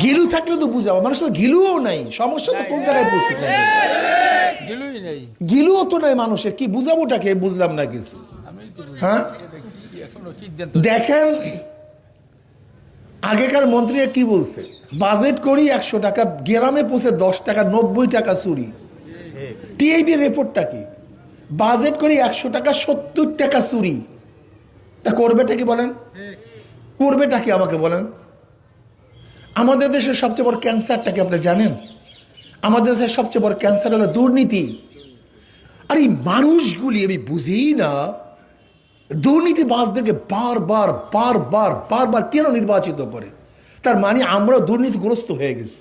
গিলু থাকলে তো বুঝাবো, মানুষ তো গিলুও নাই, সমস্যা তো কোন জায়গায় পড়ছে, গিলুও তো নাই মানুষের, কি বুঝাবোটাকে বুঝলাম না কিছু। হ্যাঁ দেখেন আগেকার মন্ত্রী কি বলছে, বাজেট করি 100 টাকা, গ্রামে পৌঁছে 10 টাকা 90 টাকা চুরি। টিআইবি রিপোর্টটা কি, বাজেট করি 100 টাকা 70 টাকা চুরি। তা করবেটা কি বলেন, করবেটা কি আমাকে বলেন। আমাদের দেশের সবচেয়ে বড় ক্যান্সারটা কি আপনি জানেন? আমাদের দেশের সবচেয়ে বড় ক্যান্সার হলো দুর্নীতি। আর এই মানুষগুলি আমি বুঝি না, দুর্নীতিবাজদেরকে বারবার বারবার বারবার কেন নির্বাচিত করে? তার মানে আমরা দুর্নীতিগ্রস্ত হয়ে গেছি,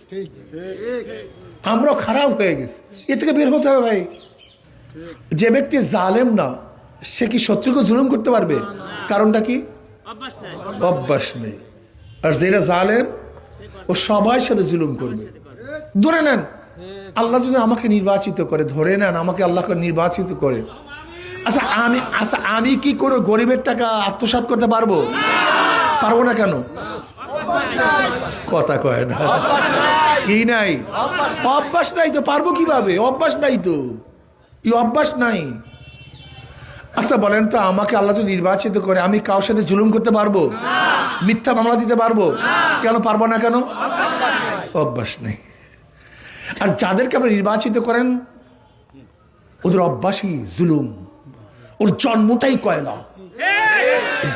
আমরা খারাপ হয়ে গেছি, এ থেকে বের হতে হবে ভাই। যে ব্যক্তি জালেম না, সে কি শত্রুকে জুলুম করতে পারবে? কারণটা কি? অভ্যাস নেই। আর যেটা জালেম ও সবার সাথে জুলুম করবে। ধরে নেন আল্লাহ যদি আমাকে নির্বাচিত করে, ধরে নেন আমাকে আল্লাহকে নির্বাচিত করে, আচ্ছা আমি কি কোনো গরিবের টাকা আত্মসাৎ করতে পারবো? পারবো না কেন? কথা কয় না, কি নাই? অভ্যাস নাই তো, পারবো কিভাবে? অভ্যাস নাই তো, এই অভ্যাস নাই। আচ্ছা বলেন তো, আমাকে আল্লাহ যদি নির্বাচিত করে, আমি কারোর সাথে জুলুম করতে পারবো? মিথ্যা মামলা দিতে পারবো? কেন পারবো না? কেন? অভ্যাস নেই। আর যাদেরকে আপনি নির্বাচিত করেন ওদের অভ্যাসই জুলুম, ওর জন্মটাই কয়লা।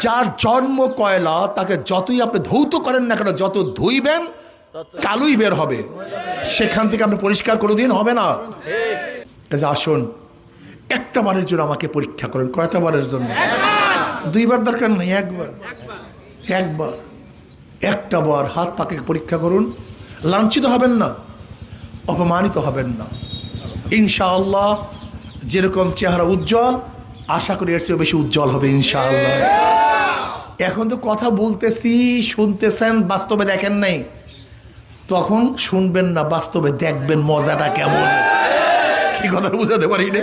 যার জন্ম কয়লা তাকে যতই আপনি ধৌত করেন না কেন, যত ধুইবেন কালুই বের হবে, সেখান থেকে আপনি পরিষ্কার কোনোদিন হবে না। আসুন একটা বারের জন্য আমাকে পরীক্ষা করেন। কয়টা বারের জন্য? 2 বার দরকার নেই, একবার। একটা বার হাত পাকে পরীক্ষা করুন, লাঞ্ছিত হবেন না, অপমানিত হবেন না। ইনশাআল্লাহ যেরকম চেহারা উজ্জ্বল, আশা করি এর চেয়ে বেশি উজ্জ্বল হবে ইনশাআল্লাহ। এখন তো কথা বলতেছি, শুনতেছেন, বাস্তবে দেখেন নাই, তখন শুনবেন না, বাস্তবে দেখবেন মজাটা কেমন। কি কথা বুঝাতে পারি না?